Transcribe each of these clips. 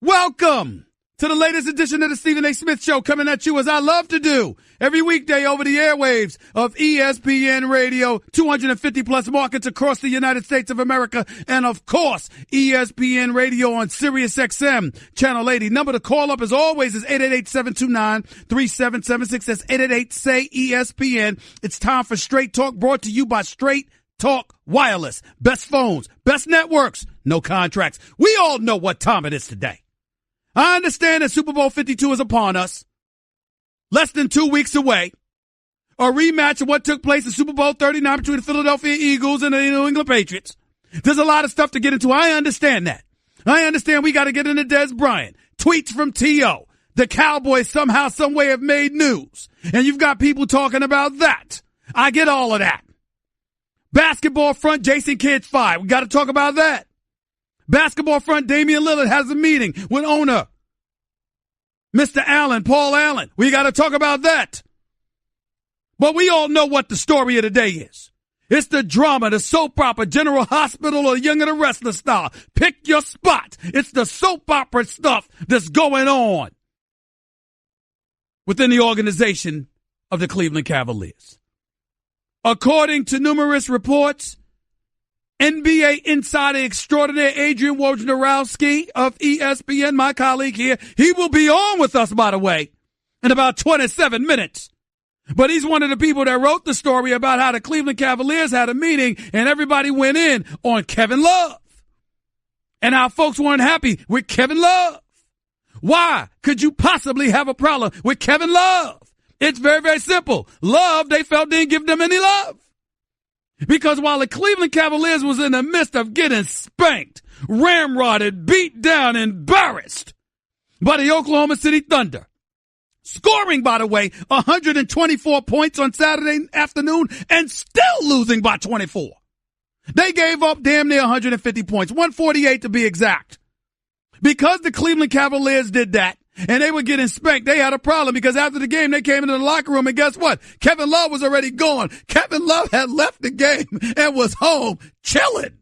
Welcome to the latest edition of the Stephen A. Smith Show, coming at you as I love to do every weekday over the airwaves of ESPN Radio, 250 plus markets across the United States of America, and of course, ESPN Radio on Sirius XM, Channel 80. Number to call up as always is 888-729-3776. That's 888-SAY-ESPN. It's time for Straight Talk, brought to you by Straight Talk Wireless. Best phones, best networks, no contracts. We all know what time it is today. I understand that Super Bowl 52 is upon us, less than 2 weeks away. A rematch of what took place in Super Bowl 39 between the Philadelphia Eagles and the New England Patriots. There's a lot of stuff to get into. I understand that. I understand we got to get into Des Bryant. Tweets from T.O. The Cowboys somehow, some way have made news. And you've got people talking about that. I get all of that. Basketball front, Jason Kidd's fired. We got to talk about that. Basketball front, Damian Lillard has a meeting with owner Mr. Allen, Paul Allen. We got to talk about that. But we all know what the story of the day is. It's the drama, the soap opera, General Hospital, or Young and the Restless style. Pick your spot. It's the soap opera stuff that's going on within the organization of the Cleveland Cavaliers. According to numerous reports, NBA insider extraordinaire Adrian Wojnarowski of ESPN, my colleague here, he will be on with us, by the way, in about 27 minutes. But he's one of the people that wrote the story about how the Cleveland Cavaliers had a meeting and everybody went in on Kevin Love and how folks weren't happy with Kevin Love. Why could you possibly have a problem with Kevin Love? It's very, very simple. Love, they felt didn't give them any love. Because while the Cleveland Cavaliers was in the midst of getting spanked, ramrodded, beat down, embarrassed by the Oklahoma City Thunder, scoring, by the way, 124 points on Saturday afternoon and still losing by 24. They gave up damn near 150 points, 148 to be exact. Because the Cleveland Cavaliers did that, and they were getting spanked, they had a problem because after the game, they came into the locker room and guess what? Kevin Love was already gone. Kevin Love had left the game and was home chilling.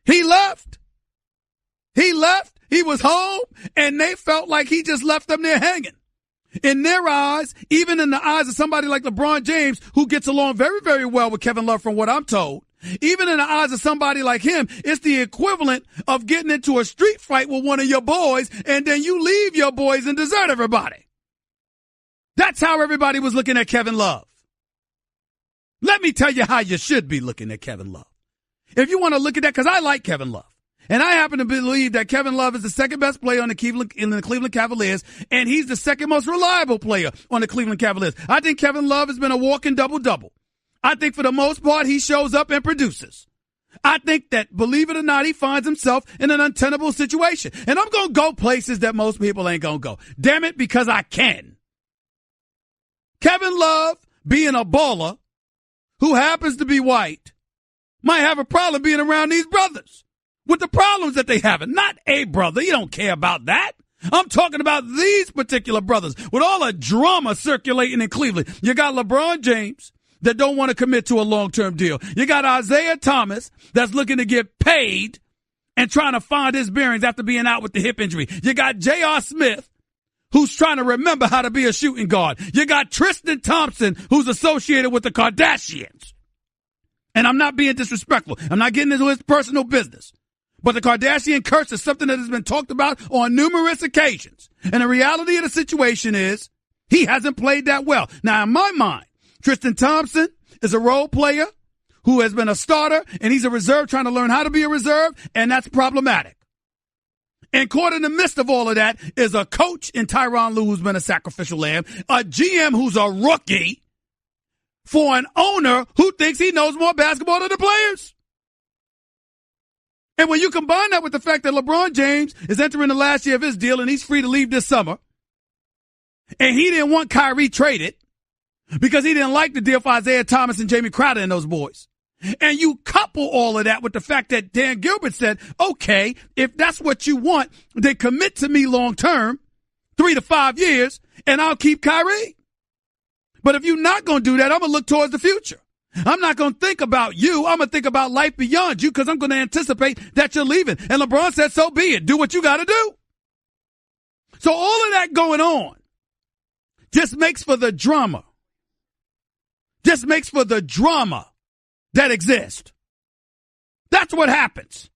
He left. He was home and they felt like he just left them there hanging. In their eyes, even in the eyes of somebody like LeBron James, who gets along very, very well with Kevin Love from what I'm told, even in the eyes of somebody like him, it's the equivalent of getting into a street fight with one of your boys and then you leave your boys and desert everybody. That's how everybody was looking at Kevin Love. Let me tell you how you should be looking at Kevin Love. If you want to look at that, because I like Kevin Love. And I happen to believe that Kevin Love is the second best player on the Cleveland Cavaliers, and he's the second most reliable player on the Cleveland Cavaliers. I think Kevin Love has been a walking double-double. I think for the most part, he shows up and produces. I think that, believe it or not, he finds himself in an untenable situation. And I'm going to go places that most people ain't going to go. Damn it, because I can. Kevin Love, being a baller who happens to be white, might have a problem being around these brothers with the problems that they have. Not a brother. You don't care about that. I'm talking about these particular brothers with all the drama circulating in Cleveland. You got LeBron James that don't want to commit to a long-term deal. You got Isaiah Thomas that's looking to get paid and trying to find his bearings after being out with the hip injury. You got J.R. Smith, who's trying to remember how to be a shooting guard. You got Tristan Thompson, who's associated with the Kardashians. And I'm not being disrespectful. I'm not getting into his personal business. But the Kardashian curse is something that has been talked about on numerous occasions. And the reality of the situation is he hasn't played that well. Now, in my mind, Tristan Thompson is a role player who has been a starter, and he's a reserve trying to learn how to be a reserve, and that's problematic. And caught in the midst of all of that is a coach in Tyronn Lue who's been a sacrificial lamb, a GM who's a rookie, for an owner who thinks he knows more basketball than the players. And when you combine that with the fact that LeBron James is entering the last year of his deal and he's free to leave this summer, and he didn't want Kyrie traded, because he didn't like the deal for Isaiah Thomas and Jamie Crowder and those boys. And you couple all of that with the fact that Dan Gilbert said, okay, if that's what you want, then commit to me long term, 3 to 5 years, and I'll keep Kyrie. But if you're not going to do that, I'm going to look towards the future. I'm not going to think about you. I'm going to think about life beyond you because I'm going to anticipate that you're leaving. And LeBron said, so be it. Do what you got to do. So all of that going on just makes for the drama. Just makes for the drama that exists. That's what happens.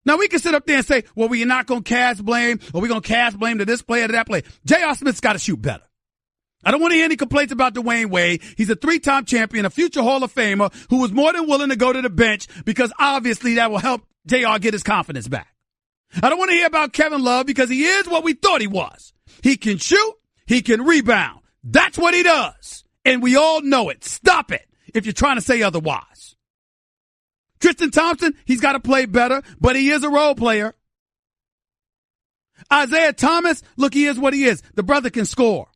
Now, we can sit up there and say, well, we're not going to cast blame, or we're going to cast blame to this player, to that player. J.R. Smith's got to shoot better. I don't want to hear any complaints about Dwayne Wade. He's a 3-time champion, a future Hall of Famer who was more than willing to go to the bench because obviously that will help J.R. get his confidence back. I don't want to hear about Kevin Love because he is what we thought he was. He can shoot. He can rebound. That's what he does. And we all know it. Stop it if you're trying to say otherwise. Tristan Thompson, he's got to play better, but he is a role player. Isaiah Thomas, look, he is what he is. The brother can score.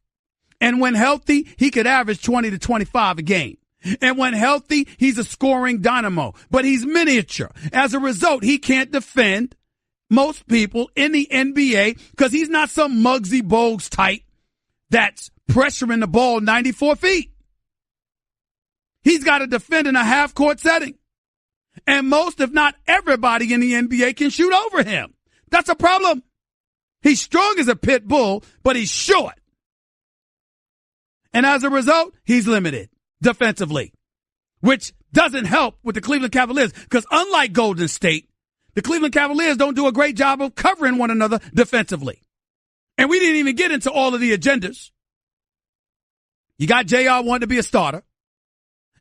And when healthy, he could average 20 to 25 a game. And when healthy, he's a scoring dynamo. But he's miniature. As a result, he can't defend most people in the NBA because he's not some Muggsy Bogues type that's pressuring the ball 94 feet. He's got to defend in a half-court setting. And most, if not everybody in the NBA can shoot over him. That's a problem. He's strong as a pit bull, but he's short. And as a result, he's limited defensively, which doesn't help with the Cleveland Cavaliers because unlike Golden State, the Cleveland Cavaliers don't do a great job of covering one another defensively. And we didn't even get into all of the agendas. You got JR wanting to be a starter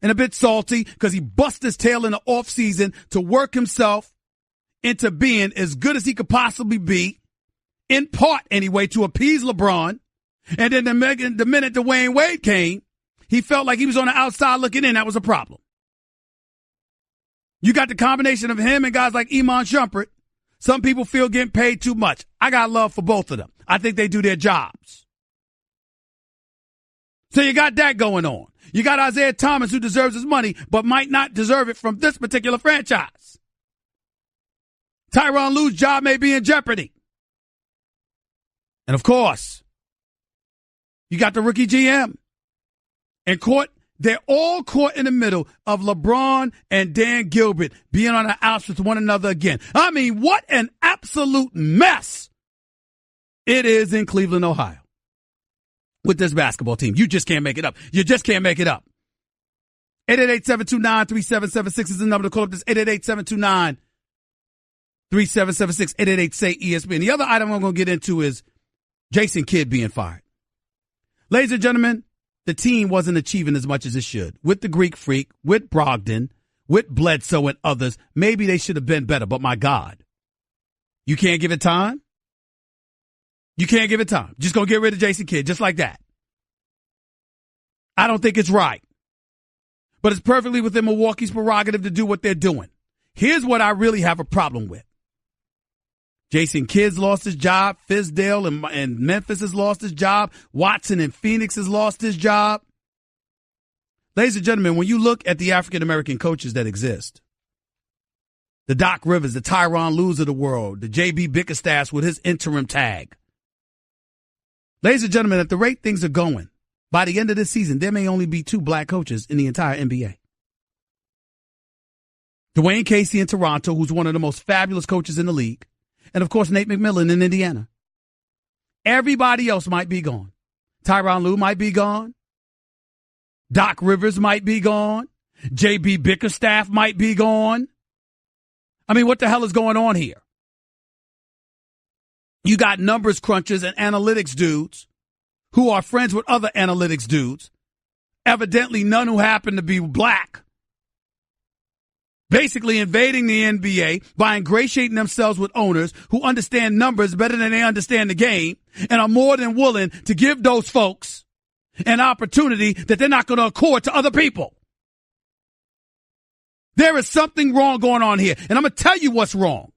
and a bit salty because he busted his tail in the offseason to work himself into being as good as he could possibly be, in part anyway, to appease LeBron. And then the minute Dwayne Wade came, he felt like he was on the outside looking in. That was a problem. You got the combination of him and guys like Iman Shumpert. Some people feel getting paid too much. I got love for both of them. I think they do their jobs. So you got that going on. You got Isaiah Thomas, who deserves his money, but might not deserve it from this particular franchise. Tyronn Lue's job may be in jeopardy. And of course, you got the rookie GM. And they're all caught in the middle of LeBron and Dan Gilbert being on the outs with one another again. I mean, what an absolute mess it is in Cleveland, Ohio, with this basketball team. You just can't make it up. You just can't make it up. 888-729-3776 is the number to call up. This 888-729-3776, 888-SAY-ESPN. The other item I'm going to get into is Jason Kidd being fired. Ladies and gentlemen, the team wasn't achieving as much as it should. With the Greek Freak, with Brogdon, with Bledsoe and others, maybe they should have been better. But my God, you can't give it time? You can't give it time. Just going to get rid of Jason Kidd just like that. I don't think it's right. But it's perfectly within Milwaukee's prerogative to do what they're doing. Here's what I really have a problem with. Jason Kidd's lost his job. Fizdale and Memphis has lost his job. Watson and Phoenix has lost his job. Ladies and gentlemen, when you look at the African-American coaches that exist, the Doc Rivers, the Tyronn Lues of the world, the J.B. Bickerstaffs with his interim tag. Ladies and gentlemen, at the rate things are going, by the end of this season, there may only be 2 black coaches in the entire NBA. Dwayne Casey in Toronto, who's one of the most fabulous coaches in the league. And, of course, Nate McMillan in Indiana. Everybody else might be gone. Tyronn Lue might be gone. Doc Rivers might be gone. J.B. Bickerstaff might be gone. I mean, what the hell is going on here? You got numbers crunchers and analytics dudes who are friends with other analytics dudes, evidently none who happen to be black, basically invading the NBA by ingratiating themselves with owners who understand numbers better than they understand the game and are more than willing to give those folks an opportunity that they're not going to accord to other people. There is something wrong going on here, and I'm going to tell you what's wrong.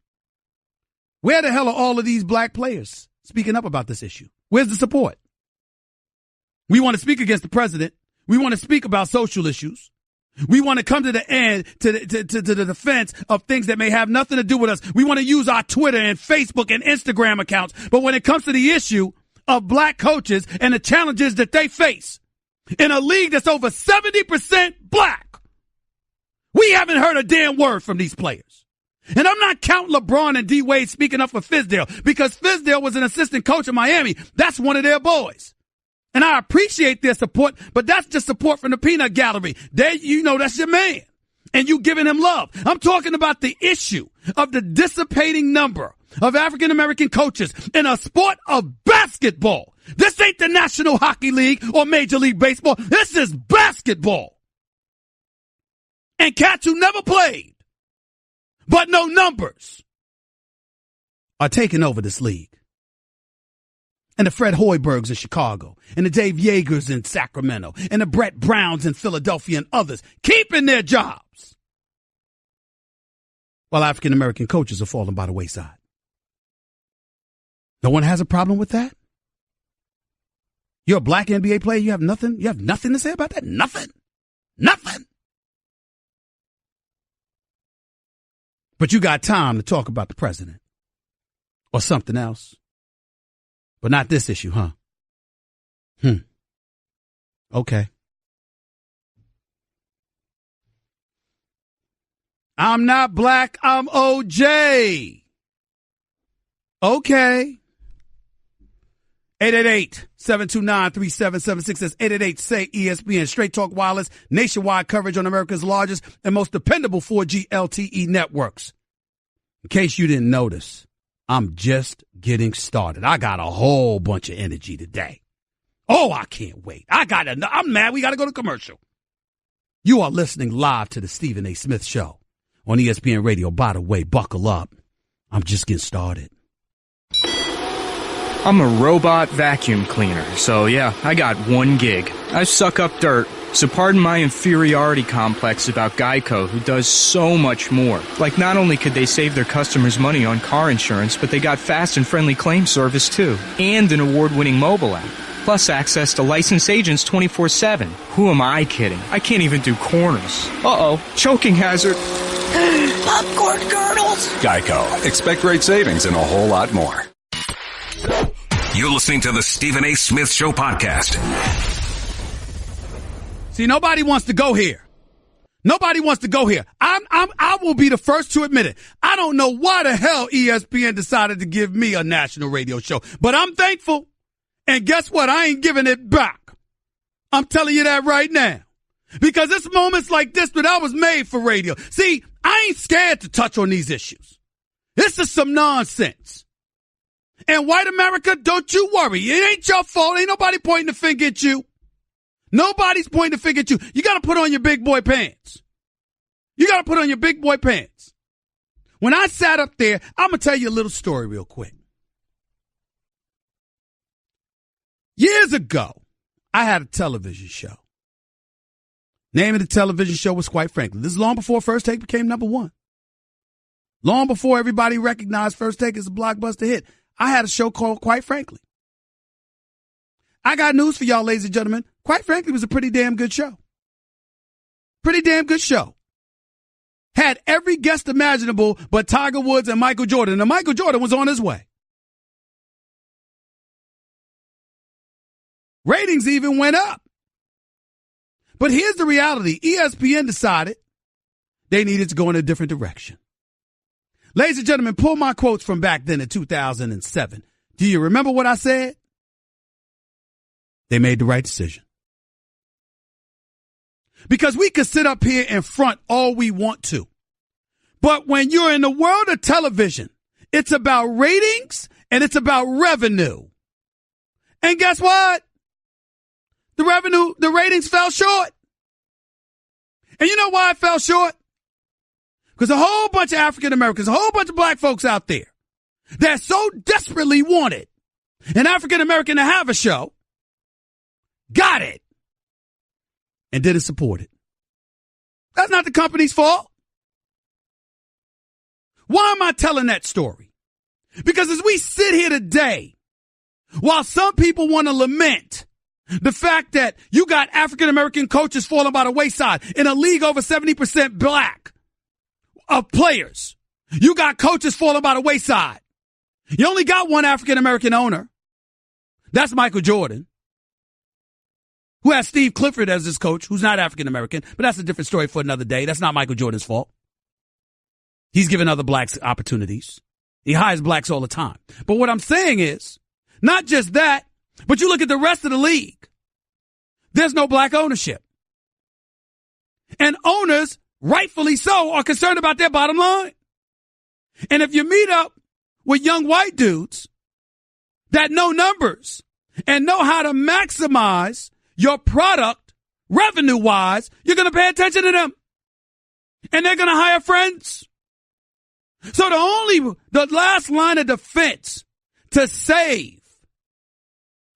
Where the hell are all of these black players speaking up about this issue? Where's the support? We want to speak against the president. We want to speak about social issues. We want to come to the end, to the defense of things that may have nothing to do with us. We want to use our Twitter and Facebook and Instagram accounts. But when it comes to the issue of black coaches and the challenges that they face in a league that's over 70% black, we haven't heard a damn word from these players. And I'm not counting LeBron and D Wade speaking up for Fizdale because Fizdale was an assistant coach in Miami. That's one of their boys. And I appreciate their support, but that's just support from the peanut gallery. That's your man. And you giving him love. I'm talking about the issue of the dissipating number of African-American coaches in a sport of basketball. This ain't the National Hockey League or Major League Baseball. This is basketball. And cats who never played, but no numbers, are taking over this league. And the Fred Hoibergs in Chicago, and the Dave Yeagers in Sacramento, and the Brett Browns in Philadelphia and others keeping their jobs, while African-American coaches are falling by the wayside. No one has a problem with that? You're a black NBA player, you have nothing to say about that? Nothing. But you got time to talk about the president or something else. But not this issue, huh? Okay. I'm not black, I'm OJ. Okay. 888-729-3776. That's 888-SAY-ESPN. Straight Talk Wireless. Nationwide coverage on America's largest and most dependable 4G LTE networks. In case you didn't notice, I'm just getting started. I got a whole bunch of energy today. Oh, I can't wait. I'm mad. We got to go to commercial. You are listening live to the Stephen A. Smith Show on ESPN Radio. By the way, buckle up. I'm just getting started. I'm a robot vacuum cleaner, so yeah, I got one gig. I suck up dirt, so pardon my inferiority complex about Geico, who does so much more. Like, not only could they save their customers money on car insurance, but they got fast and friendly claim service too, and an award-winning mobile app. Plus access to licensed agents 24/7. Who am I kidding? I can't even do corners. Uh-oh, choking hazard. Popcorn kernels. Geico. Expect great savings and a whole lot more. You're listening to the Stephen A. Smith Show podcast. See, nobody wants to go here. Nobody wants to go here. I will be the first to admit it. I don't know why the hell ESPN decided to give me a national radio show, but I'm thankful. And guess what? I ain't giving it back. I'm telling you that right now. Because it's moments like this that I was made for radio. See, I ain't scared to touch on these issues. This is some nonsense. And white America, don't you worry. It ain't your fault. Ain't nobody pointing the finger at you. Nobody's pointing the finger at you. You got to put on your big boy pants. You got to put on your big boy pants. When I sat up there, I'm going to tell you a little story real quick. Years ago, I had a television show. Name of the television show was Quite Frankly. This is long before First Take became number one. Long before everybody recognized First Take as a blockbuster hit. I had a show called Quite Frankly. I got news for y'all, ladies and gentlemen. Quite Frankly was a pretty damn good show. Pretty damn good show. Had every guest imaginable but Tiger Woods and Michael Jordan. And Michael Jordan was on his way. Ratings even went up. But here's the reality. ESPN decided they needed to go in a different direction. Ladies and gentlemen, pull my quotes from back then in 2007. Do you remember what I said? They made the right decision. Because we could sit up here and front all we want to. But when you're in the world of television, it's about ratings and it's about revenue. And guess what? The ratings fell short. And you know why it fell short? Because a whole bunch of African Americans, a whole bunch of black folks out there that so desperately wanted an African American to have a show, got it, and didn't support it. That's not the company's fault. Why am I telling that story? Because as we sit here today, while some people want to lament the fact that you got African American coaches falling by the wayside in a league over 70% black of players, you got coaches falling by the wayside. You only got one African American owner. That's Michael Jordan, who has Steve Clifford as his coach, who's not African American, but that's a different story for another day. That's not Michael Jordan's fault. He's given other blacks opportunities. He hires blacks all the time. But what I'm saying is, not just that, but you look at the rest of the league. There's no black ownership. And owners, rightfully so, are concerned about their bottom line. And if you meet up with young white dudes that know numbers and know how to maximize your product revenue-wise, you're going to pay attention to them. And they're going to hire friends. So the last line of defense to save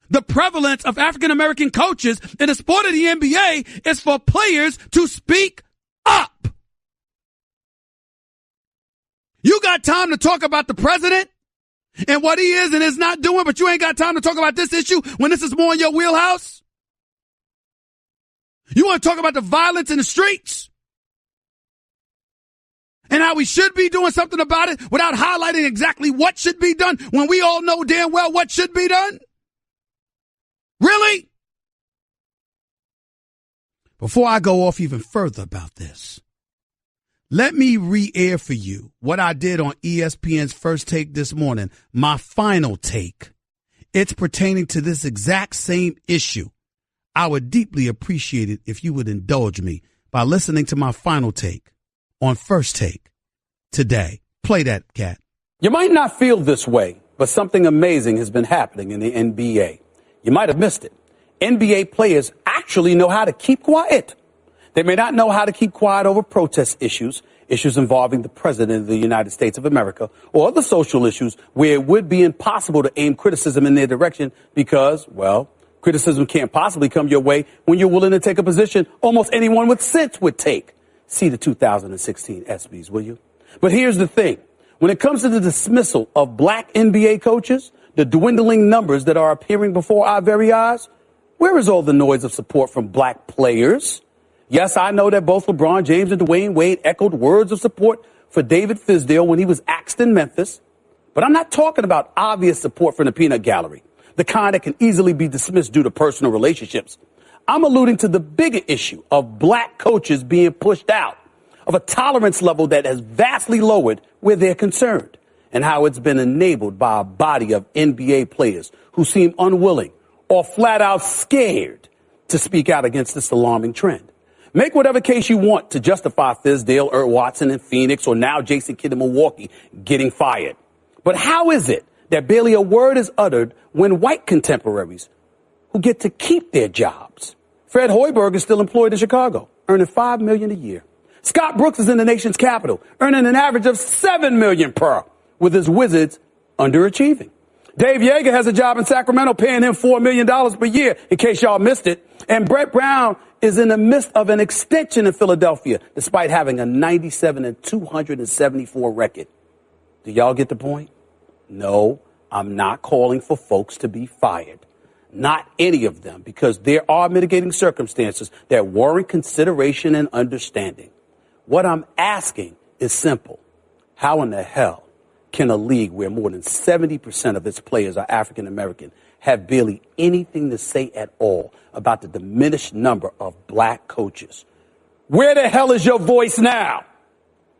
the prevalence of African-American coaches in the sport of the NBA is for players to speak up. You got time to talk about the president and what he is and is not doing, but you ain't got time to talk about this issue when this is more in your wheelhouse? You want to talk about the violence in the streets and how we should be doing something about it without highlighting exactly what should be done when we all know damn well what should be done? Really? Before I go off even further about this, let me re-air for you what I did on ESPN's First Take this morning, my final take. It's pertaining to this exact same issue. I would deeply appreciate it if you would indulge me by listening to my final take on First Take today. Play that, Cat. You might not feel this way, but something amazing has been happening in the NBA. You might have missed it. NBA players actually know how to keep quiet. They may not know how to keep quiet over protest issues involving the president of the United States of America, or other social issues where it would be impossible to aim criticism in their direction because, well, criticism can't possibly come your way when you're willing to take a position almost anyone with sense would take. See the 2016 ESPYs, will you? But here's the thing. When it comes to the dismissal of black NBA coaches, the dwindling numbers that are appearing before our very eyes, where is all the noise of support from black players? Yes, I know that both LeBron James and Dwayne Wade echoed words of support for David Fizdale when he was axed in Memphis. But I'm not talking about obvious support from the peanut gallery, the kind that can easily be dismissed due to personal relationships. I'm alluding to the bigger issue of black coaches being pushed out, of a tolerance level that has vastly lowered where they're concerned, and how it's been enabled by a body of NBA players who seem unwilling or flat out scared to speak out against this alarming trend. Make whatever case you want to justify Fizdale, Ert Watson in Phoenix, or now Jason Kidd in Milwaukee getting fired. But how is it that barely a word is uttered when white contemporaries who get to keep their jobs? Fred Hoiberg is still employed in Chicago, earning $5 million a year. Scott Brooks is in the nation's capital, earning an average of $7 million per, with his Wizards underachieving. Dave Yeager has a job in Sacramento paying him $4 million per year, in case y'all missed it. And Brett Brown is in the midst of an extension in Philadelphia, despite having a 97-274 record. Do y'all get the point? No, I'm not calling for folks to be fired. Not any of them, because there are mitigating circumstances that warrant consideration and understanding. What I'm asking is simple. How in the hell can a league where more than 70% of its players are African American have barely anything to say at all about the diminished number of black coaches? Where the hell is your voice now?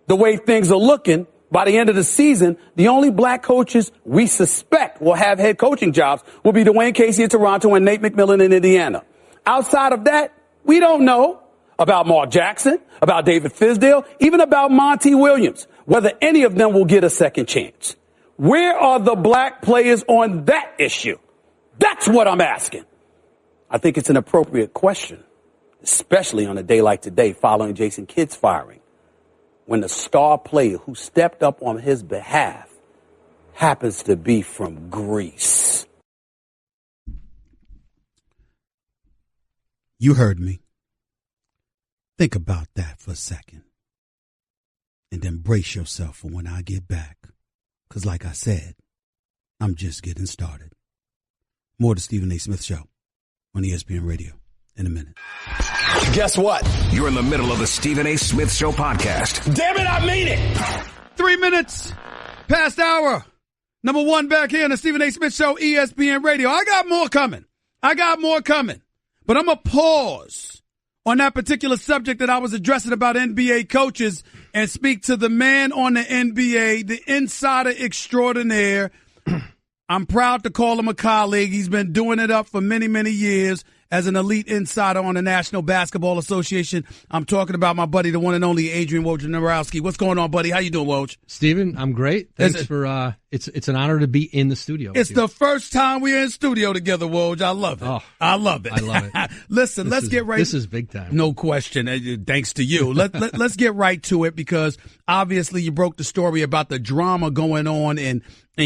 The way things are looking, by the end of the season, the only black coaches we suspect will have head coaching jobs will be Dwayne Casey in Toronto and Nate McMillan in Indiana. Outside of that, we don't know about Mark Jackson, about David Fizdale, even about Monty Williams, whether any of them will get a second chance. Where are the black players on that issue? That's what I'm asking. I think it's an appropriate question, especially on a day like today following Jason Kidd's firing, when the star player who stepped up on his behalf happens to be from Greece. You heard me. Think about that for a second. And then brace yourself for when I get back. Because like I said, I'm just getting started. More to Stephen A. Smith Show on ESPN Radio in a minute. Guess what? You're in the middle of the Stephen A. Smith Show podcast. Damn it, I mean it! 3 minutes past hour. Number one back here on the Stephen A. Smith Show, ESPN Radio. I got more coming. But I'm going to pause on that particular subject that I was addressing about NBA coaches and speak to the man on the NBA, the insider extraordinaire. I'm proud to call him a colleague. He's been doing it up for many, many years as an elite insider on the National Basketball Association. I'm talking about my buddy, the one and only Adrian Wojnarowski. What's going on, buddy? How you doing, Woj? Steven, I'm great. Thanks for it's an honor to be in the studio. It's the first time we're in studio together, Woj. I love it. Oh, I love it. I love it. Listen, let's get right. This is big time. No question. Thanks to you. Let's get right to it, because obviously you broke the story about the drama going on in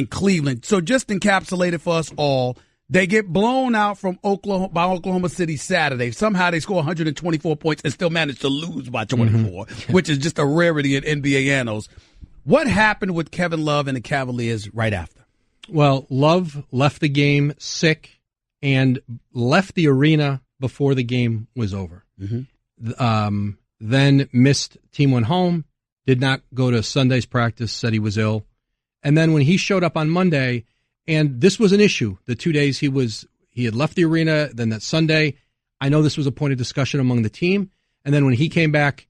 Cleveland. So just encapsulate it for us all. They get blown out by Oklahoma City Saturday. Somehow they score 124 points and still manage to lose by 24, which is just a rarity in NBA annals. What happened with Kevin Love and the Cavaliers right after? Well, Love left the game sick and left the arena before the game was over. Then missed team went home, did not go to Sunday's practice, said he was ill. And then when he showed up on Monday, and this was an issue, the 2 days he had left the arena, then that Sunday, I know this was a point of discussion among the team. And then when he came back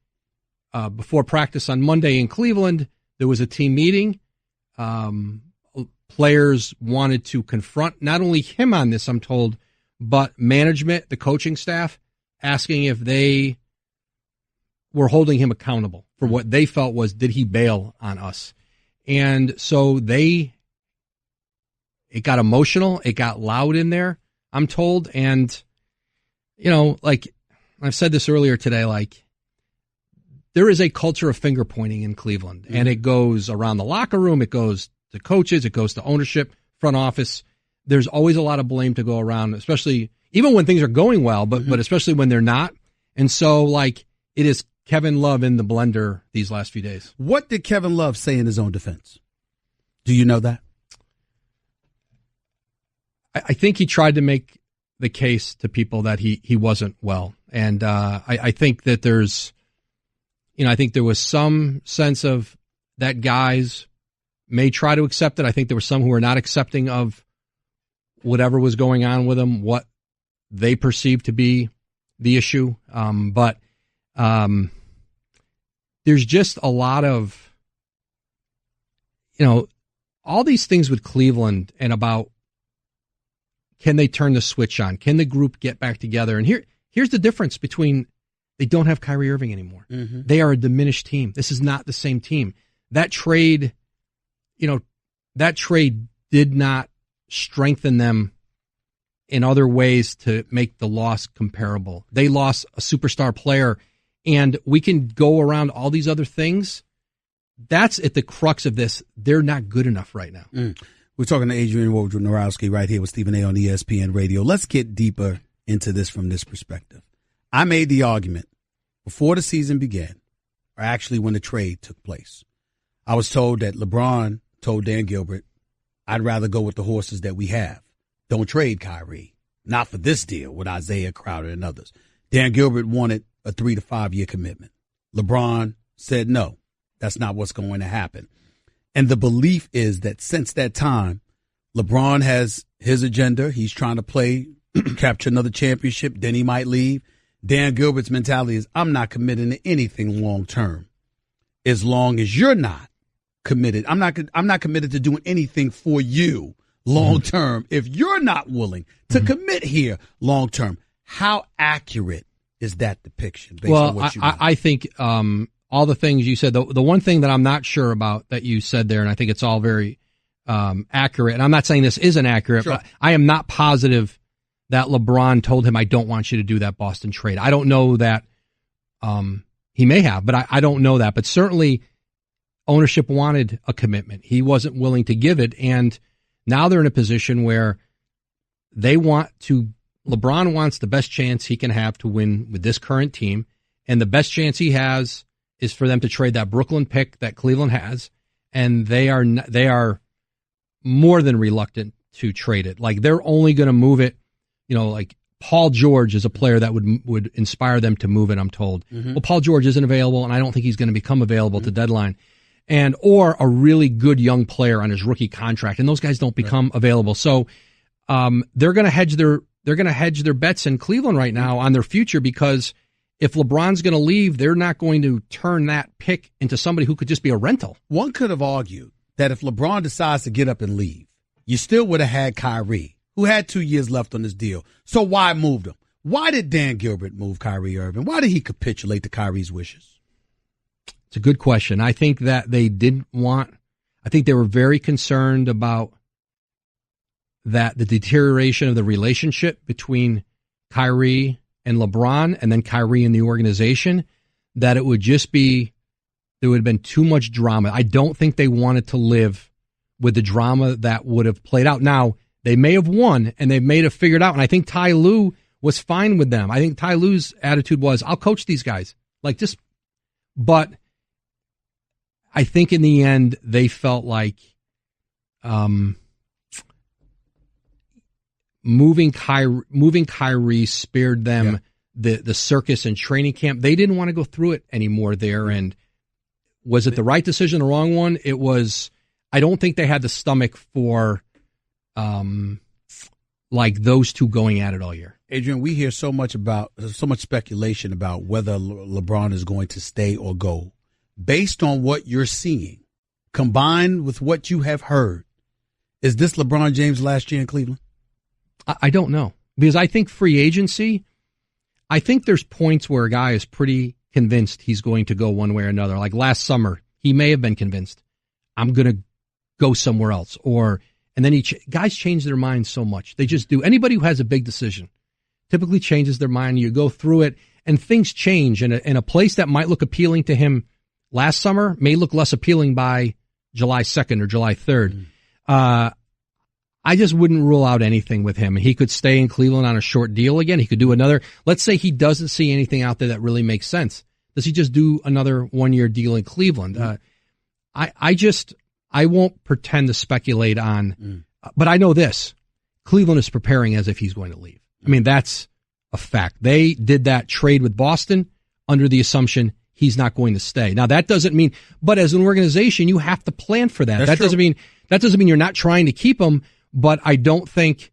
before practice on Monday in Cleveland, there was a team meeting. Players wanted to confront not only him on this, I'm told, but management, the coaching staff, asking if they were holding him accountable for what they felt was, did he bail on us? And so it got emotional. It got loud in there, I'm told. And, like I've said this earlier today, like there is a culture of finger pointing in Cleveland, and it goes around the locker room. It goes to coaches. It goes to ownership, front office. There's always a lot of blame to go around, especially even when things are going well, but especially when they're not. And so, like, it is Kevin Love in the blender these last few days. What did Kevin Love say in his own defense? Do you know that? I think he tried to make the case to people that he wasn't well. And I think that there's, I think there was some sense of that guys may try to accept it. I think there were some who were not accepting of whatever was going on with him, what they perceived to be the issue. But there's just a lot of, all these things with Cleveland and about, can they turn the switch on? Can the group get back together? And here's the difference between, they don't have Kyrie Irving anymore. They are a diminished team. This is not the same team. That trade, did not strengthen them in other ways to make the loss comparable. They lost a superstar player, and we can go around all these other things. That's at the crux of this. They're not good enough right now. We're talking to Adrian Wojnarowski right here with Stephen A. on ESPN Radio. Let's get deeper into this from this perspective. I made the argument before the season began, or actually when the trade took place. I was told that LeBron told Dan Gilbert, I'd rather go with the horses that we have. Don't trade Kyrie. Not for this deal with Isaiah Crowder and others. Dan Gilbert wanted a 3 to 5 year commitment. LeBron said, no, that's not what's going to happen. And the belief is that since that time, LeBron has his agenda. He's trying to play, capture another championship. Then he might leave. Dan Gilbert's mentality is, I'm not committing to anything long term. As long as you're not committed, I'm not committed to doing anything for you long term. If you're not willing to commit here long term, how accurate is that depiction? Based on what you I think all the things you said, the one thing that I'm not sure about that you said there, and I think it's all very accurate, and I'm not saying this isn't accurate, but I am not positive that LeBron told him, I don't want you to do that Boston trade. I don't know that he may have, but I don't know that. But certainly ownership wanted a commitment. He wasn't willing to give it, and now they're in a position where LeBron wants the best chance he can have to win with this current team, and the best chance he has is for them to trade that Brooklyn pick that Cleveland has, and they are more than reluctant to trade it. Like, they're only going to move it, like Paul George is a player that would inspire them to move it, I'm told. Well, Paul George isn't available, and I don't think he's going to become available to deadline. Or a really good young player on his rookie contract, and those guys don't become available. So they're going to hedge their bets in Cleveland right now on their future, because if LeBron's going to leave, they're not going to turn that pick into somebody who could just be a rental. One could have argued that if LeBron decides to get up and leave, you still would have had Kyrie, who had 2 years left on his deal. So why move him? Why did Dan Gilbert move Kyrie Irving? Why did he capitulate to Kyrie's wishes? It's a good question. I think that they didn't want, I think they were very concerned about that the deterioration of the relationship between Kyrie and LeBron and then Kyrie and the organization, that it would just be, there would have been too much drama. I don't think they wanted to live with the drama that would have played out. Now, they may have won and they may have figured out, and I think Ty Lue was fine with them. I think Ty Lue's attitude was, I'll coach these guys. But I think in the end, they felt like moving Kyrie spared them the circus and training camp. They didn't want to go through it anymore there. And was it the right decision, the wrong one? It was. I don't think they had the stomach for like those two going at it all year. Adrian, we hear so much speculation about whether LeBron is going to stay or go. Based on what you're seeing, combined with what you have heard, is this LeBron James' last year in Cleveland? I don't know. Because I think free agency, I think there's points where a guy is pretty convinced he's going to go one way or another. Like last summer, he may have been convinced, I'm going to go somewhere else. And then guys change their minds so much. They just do. Anybody who has a big decision typically changes their mind. You go through it, and things change. And a place that might look appealing to him last summer may look less appealing by July 2nd or July 3rd. I just wouldn't rule out anything with him. He could stay in Cleveland on a short deal again. He could do another. Let's say he doesn't see anything out there that really makes sense. Does he just do another 1-year deal in Cleveland? I won't pretend to speculate on, but I know this. Cleveland is preparing as if he's going to leave. I mean, that's a fact. They did that trade with Boston under the assumption he's not going to stay. Now, that doesn't mean, but as an organization, you have to plan for that. That doesn't mean you're not trying to keep him, but I don't think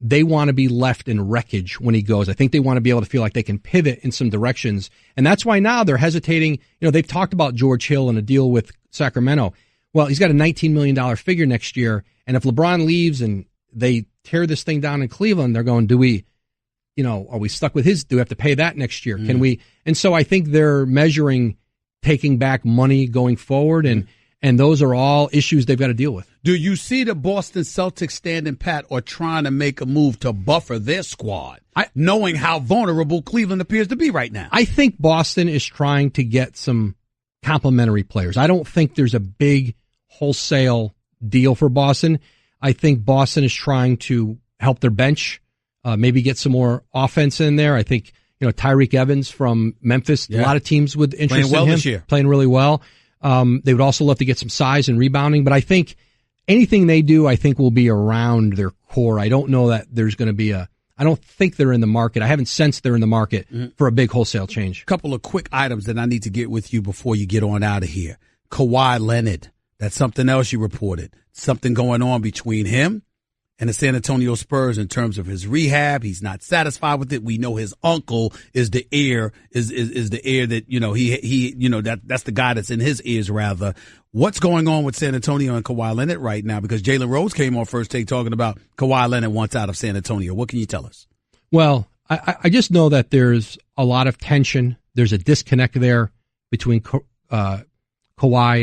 they want to be left in wreckage when he goes. I think they want to be able to feel like they can pivot in some directions. And that's why now they're hesitating. They've talked about George Hill and a deal with Sacramento. Well, he's got a $19 million figure next year. And if LeBron leaves and they tear this thing down in Cleveland, they're going, are we stuck with do we have to pay that next year? Can we? And so I think they're measuring taking back money going forward. And those are all issues they've got to deal with. Do you see the Boston Celtics standing pat or trying to make a move to buffer their squad, knowing how vulnerable Cleveland appears to be right now? I think Boston is trying to get some complementary players. I don't think there's a big wholesale deal for Boston. I think Boston is trying to help their bench, maybe get some more offense in there. I think, Tyreek Evans from Memphis, a lot of teams with interest in him. This year. Playing really well. They would also love to get some size and rebounding, but I think anything they do, I think will be around their core. I don't know that there's going to be I don't think they're in the market. I haven't sensed they're in the market for a big wholesale change. A couple of quick items that I need to get with you before you get on out of here. Kawhi Leonard, that's something else you reported. Something going on between him and the San Antonio Spurs in terms of his rehab. He's not satisfied with it. We know his uncle is the heir, is the heir that, that's the guy that's in his ears rather. What's going on with San Antonio and Kawhi Leonard right now? Because Jalen Rose came on First Take talking about Kawhi Leonard wants out of San Antonio. What can you tell us? Well, I just know that there's a lot of tension. There's a disconnect there between Kawhi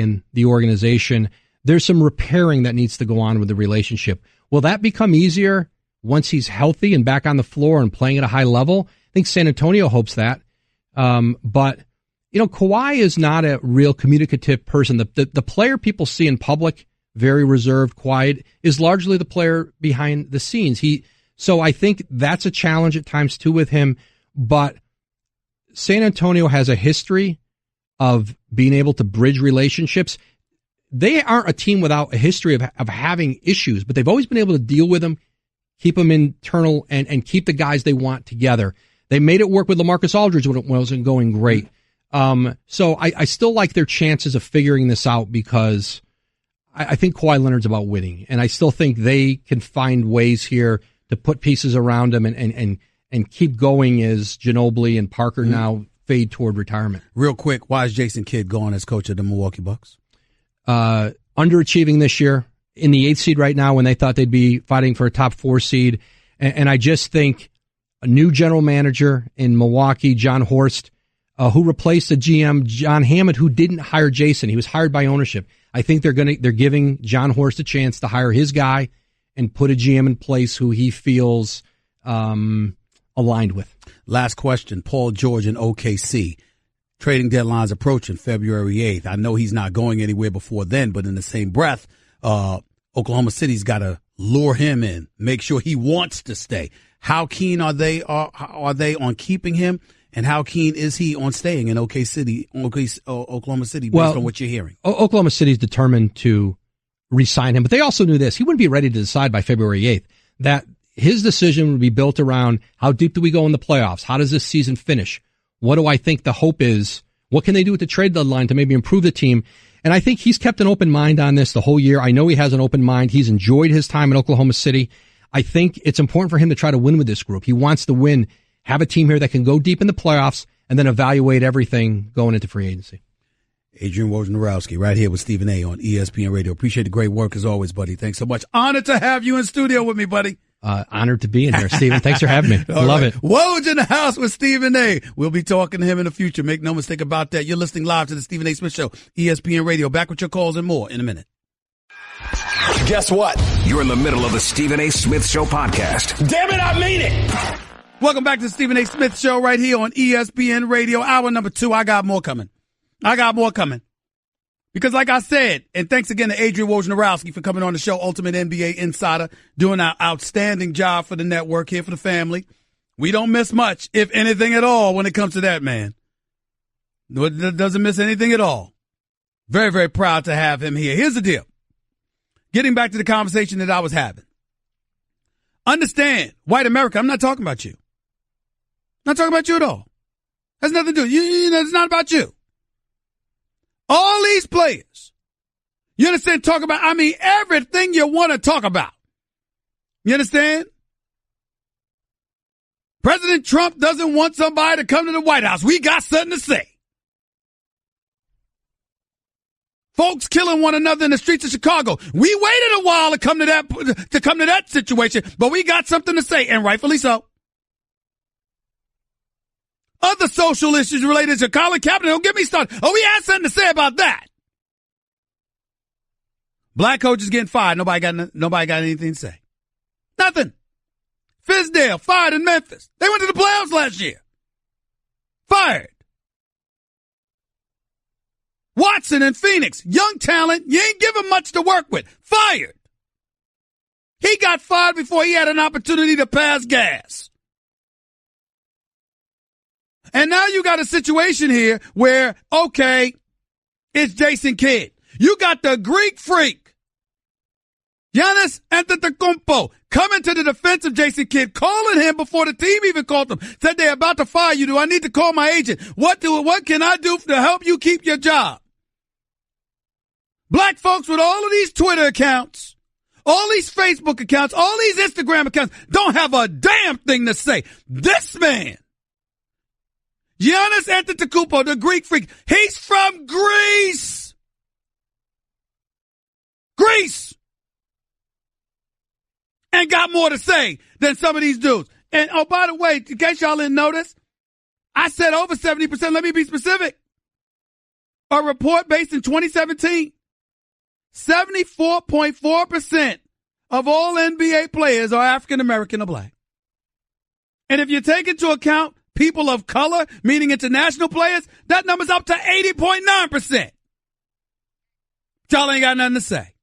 and the organization. There's some repairing that needs to go on with the relationship. Will that become easier once he's healthy and back on the floor and playing at a high level? I think San Antonio hopes that. But, Kawhi is not a real communicative person. The player people see in public, very reserved, quiet, is largely the player behind the scenes. So I think that's a challenge at times too with him. But San Antonio has a history of being able to bridge relationships. They aren't a team without a history of having issues, but they've always been able to deal with them, keep them internal, and keep the guys they want together. They made it work with LaMarcus Aldridge when it wasn't going great. So I still like their chances of figuring this out because I think Kawhi Leonard's about winning, and I still think they can find ways here to put pieces around him and keep going as Ginobili and Parker now fade toward retirement. Real quick, why is Jason Kidd going as coach of the Milwaukee Bucks? Underachieving this year, in the 8th seed right now when they thought they'd be fighting for a top 4 seed. And I just think a new general manager in Milwaukee, John Horst, who replaced the GM, John Hammond, who didn't hire Jason. He was hired by ownership. I think they're giving John Horst a chance to hire his guy and put a GM in place who he feels aligned with. Last question, Paul George in OKC. Trading deadline's approaching February 8th. I know he's not going anywhere before then, but in the same breath, Oklahoma City's got to lure him in, make sure he wants to stay. How keen are they on keeping him, and how keen is he on staying in Oklahoma City based on what you're hearing? Oklahoma City's determined to re-sign him, but they also knew this. He wouldn't be ready to decide by February 8th. That his decision would be built around how deep do we go in the playoffs? How does this season finish? What do I think the hope is? What can they do at the trade deadline to maybe improve the team? And I think he's kept an open mind on this the whole year. I know he has an open mind. He's enjoyed his time in Oklahoma City. I think it's important for him to try to win with this group. He wants to win, have a team here that can go deep in the playoffs, and then evaluate everything going into free agency. Adrian Wojnarowski right here with Stephen A. on ESPN Radio. Appreciate the great work as always, buddy. Thanks so much. Honored to have you in studio with me, buddy. Honored to be in here, Stephen. Thanks for having me. Love it. Woj in the house with Stephen A. We'll be talking to him in the future. Make no mistake about that. You're listening live to the Stephen A. Smith Show, ESPN Radio. Back with your calls and more in a minute. Guess what? You're in the middle of the Stephen A. Smith Show podcast. Damn it, I mean it. Welcome back to the Stephen A. Smith Show right here on ESPN Radio. Hour number 2. I got more coming. Because like I said, and thanks again to Adrian Wojnarowski for coming on the show, Ultimate NBA Insider, doing our outstanding job for the network here for the family. We don't miss much, if anything at all, when it comes to that, man. Doesn't miss anything at all. Very, very proud to have him here. Here's the deal. Getting back to the conversation that I was having. Understand, white America, I'm not talking about you. Not talking about you at all. Has nothing to do. It's not about you. All these players, you understand, talk about, everything you want to talk about. You understand? President Trump doesn't want somebody to come to the White House. We got something to say. Folks killing one another in the streets of Chicago. We waited a while to come to that situation, but we got something to say, and rightfully so. Other social issues related to Colin Kaepernick, don't get me started. Oh, we had something to say about that. Black coaches getting fired. Nobody got anything to say. Nothing. Fizdale fired in Memphis. They went to the playoffs last year. Fired. Watson in Phoenix, young talent, you ain't give him much to work with. Fired. He got fired before he had an opportunity to pass gas. And now you got a situation here where, okay, it's Jason Kidd. You got the Greek freak, Giannis Antetokounmpo, coming to the defense of Jason Kidd, calling him before the team even called him. Said they're about to fire you. Do I need to call my agent? What can I do to help you keep your job? Black folks with all of these Twitter accounts, all these Facebook accounts, all these Instagram accounts don't have a damn thing to say. This man, Giannis Antetokounmpo, the Greek freak, he's from Greece. And got more to say than some of these dudes. And, oh, by the way, in case y'all didn't notice, I said over 70%. Let me be specific. A report based in 2017, 74.4% of all NBA players are African American or black. And if you take into account people of color, meaning international players, that number's up to 80.9%. Y'all ain't got nothing to say.